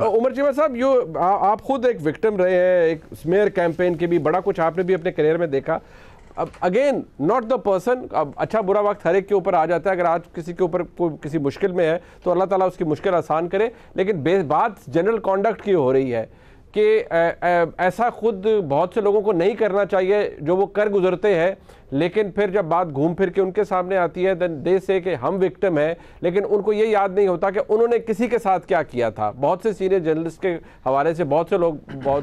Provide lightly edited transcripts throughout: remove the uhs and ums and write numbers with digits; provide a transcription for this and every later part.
عمر چیمہ صاحب آپ خود ایک وکٹم رہے ہیں، ایک سمیئر کیمپین کے بھی بڑا کچھ آپ نے بھی اپنے کریئر میں دیکھا. اب اگین ناٹ دا پرسن، اب اچھا برا وقت ہر ایک کے اوپر آ جاتا ہے. اگر آج کسی کے اوپر کوئی کسی مشکل میں ہے تو اللہ تعالیٰ اس کی مشکل آسان کرے، لیکن بات جنرل کانڈکٹ کی ہو رہی ہے کہ ایسا خود بہت سے لوگوں کو نہیں کرنا چاہیے جو وہ کر گزرتے ہیں، لیکن پھر جب بات گھوم پھر کے ان کے سامنے آتی ہے دین دے سے کہ ہم وکٹم ہیں، لیکن ان کو یہ یاد نہیں ہوتا کہ انہوں نے کسی کے ساتھ کیا کیا تھا. بہت سے سینئر جرنلسٹ کے حوالے سے بہت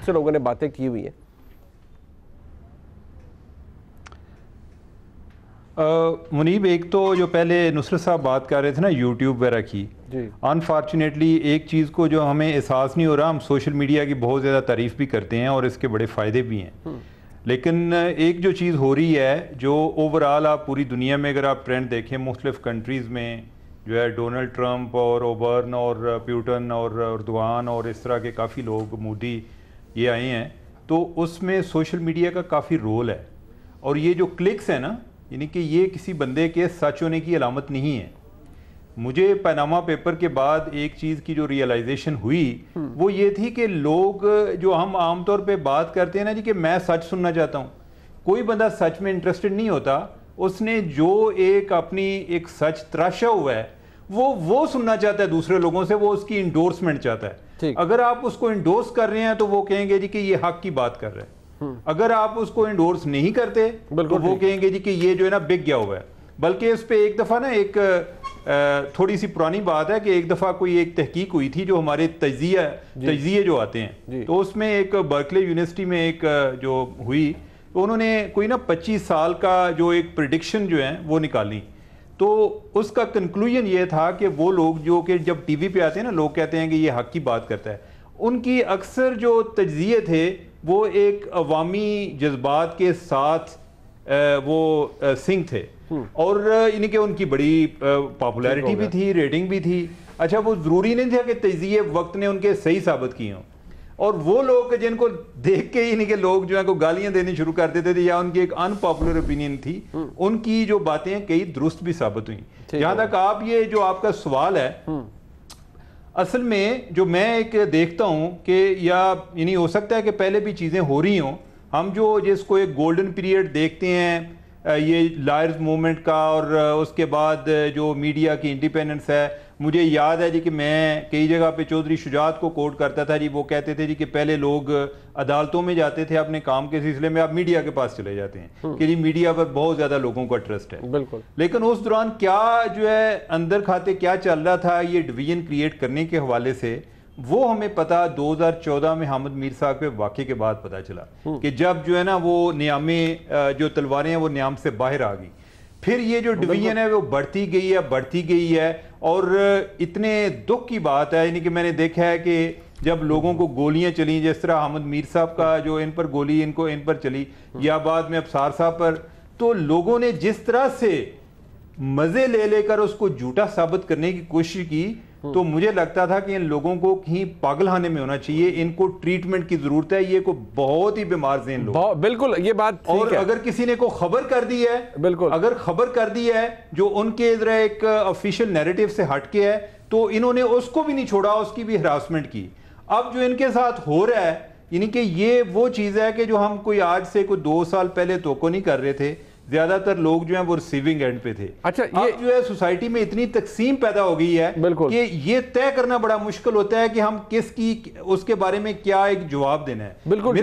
سے لوگوں نے باتیں کی ہوئی ہیں. منیب، ایک تو جو پہلے نصرت صاحب بات کر رہے تھے نا یوٹیوب وغیرہ کی، انفارچونیٹلی ایک چیز کو جو ہمیں احساس نہیں ہو رہا، ہم سوشل میڈیا کی بہت زیادہ تعریف بھی کرتے ہیں اور اس کے بڑے فائدے بھی ہیں، لیکن ایک جو چیز ہو رہی ہے جو اوورآل آپ پوری دنیا میں اگر آپ ٹرینڈ دیکھیں مختلف کنٹریز میں جو ہے ڈونلڈ ٹرمپ اور اوبرن اور پیوٹن اور اردوغان اور اس طرح کے کافی لوگ، مودی یہ آئے ہیں، تو اس میں سوشل میڈیا کا کافی رول ہے. اور یہ جو کلکس ہیں نا، یعنی کہ یہ کسی بندے کے سچ ہونے کی علامت نہیں ہے. مجھے پاناما پیپر کے بعد ایک چیز کی جو ریئلائزیشن ہوئی وہ یہ تھی کہ لوگ جو ہم عام طور پہ بات کرتے ہیں نا جی کہ میں سچ سننا چاہتا ہوں، کوئی بندہ سچ میں انٹرسٹڈ نہیں ہوتا. اس نے جو ایک اپنی ایک سچ تراشا ہوا ہے وہ سننا چاہتا ہے دوسرے لوگوں سے، وہ اس کی انڈورسمنٹ چاہتا ہے. اگر آپ اس کو انڈورس کر رہے ہیں تو وہ کہیں گے جی کہ یہ حق کی بات کر رہے ہیں. اگر آپ اس کو انڈورس نہیں کرتے تو وہ کہیں گے جی کہ یہ جو ہے نا بک گیا ہوا ہے. بلکہ اس پہ ایک دفعہ نا ایک تھوڑی سی پرانی بات ہے کہ ایک دفعہ کوئی ایک تحقیق ہوئی تھی جو ہمارے تجزیے جو آتے ہیں، تو اس میں ایک برکلے یونیورسٹی میں ایک جو ہوئی تو انہوں نے کوئی نا 25 سال کا جو ایک پریڈکشن جو ہے وہ نکالی. تو اس کا کنکلوژن یہ تھا کہ وہ لوگ جو کہ جب ٹی وی پہ آتے ہیں نا، لوگ کہتے ہیں کہ یہ حق کی بات کرتا ہے، ان کی اکثر جو تجزیے تھے وہ ایک عوامی جذبات کے ساتھ وہ سنک تھے، اور یعنی کہ ان کی بڑی پاپولیرٹی بھی تھی، ریٹنگ بھی تھی. اچھا، وہ ضروری نہیں تھا کہ تجزیے وقت نے ان کے صحیح ثابت کیے ہوں. اور وہ لوگ جن کو دیکھ کے یعنی کہ لوگ جو ہیں کو گالیاں دینی شروع کر دیتے تھے یا ان کی ایک ان پاپولر اوپینین تھی، ان کی جو باتیں کئی درست بھی ثابت ہوئیں. جہاں تک آپ یہ جو آپ کا سوال ہے، اصل میں جو میں ایک دیکھتا ہوں کہ یعنی ہو سکتا ہے کہ پہلے بھی چیزیں ہو رہی ہوں. ہم جو جس کو ایک گولڈن پیریڈ دیکھتے ہیں یہ لائرز موومنٹ کا، اور اس کے بعد جو میڈیا کی انڈیپینڈنس ہے، مجھے یاد ہے جی کہ میں کئی جگہ پہ چودھری شجاعت کو کوٹ کرتا تھا جی. وہ کہتے تھے جی کہ پہلے لوگ عدالتوں میں جاتے تھے اپنے کام کے سلسلے میں، اب میڈیا کے پاس چلے جاتے ہیں کہ جی میڈیا پر بہت زیادہ لوگوں کا ٹرسٹ ہے. بالکل. لیکن اس دوران کیا جو ہے اندر کھاتے کیا چل رہا تھا یہ ڈویژن کریٹ کرنے کے حوالے سے، وہ ہمیں پتا 2014 میں حامد میر صاحب کے واقعے کے بعد پتا چلا کہ جب جو ہے نا وہ نیامے جو تلواریں ہیں وہ نیام سے باہر آ گئی. پھر یہ جو ڈویژن ہے وہ بڑھتی گئی ہے اور اتنے دکھ کی بات ہے. یعنی کہ میں نے دیکھا ہے کہ جب لوگوں کو گولیاں چلیں، جس طرح حامد میر صاحب کا جو ان پر گولی ان پر چلی، یا بعد میں ابصار صاحب پر، تو لوگوں نے جس طرح سے مزے لے کر اس کو جھوٹا ثابت کرنے کی کوشش کی، تو مجھے لگتا تھا کہ ان لوگوں کو کہیں پاگل خانے میں ہونا چاہیے، ان کو ٹریٹمنٹ کی ضرورت ہے. یہ کو بہت ہی بیمار ذہن لوگ. بالکل یہ بات. اور اگر کسی نے کو خبر کر دی ہے، اگر خبر کر دی ہے جو ان کے ذرا ایک آفیشیل نیریٹو سے ہٹ کے ہے، تو انہوں نے اس کو بھی نہیں چھوڑا، اس کی بھی ہراسمنٹ کی. اب جو ان کے ساتھ ہو رہا ہے، یعنی کہ یہ وہ چیز ہے کہ جو ہم کوئی آج سے کوئی 2 سال پہلے توقع نہیں کر رہے تھے. زیادہ تر لوگ جو ہیں وہ ریسیونگ اینڈ پہ تھے. اچھا، اب جو ہے سوسائٹی میں اتنی تقسیم پیدا ہو گئی ہے کہ یہ طے کرنا بڑا مشکل ہوتا ہے کہ ہم کس کی اس کے بارے میں کیا ایک جواب دینا ہے. بالکل.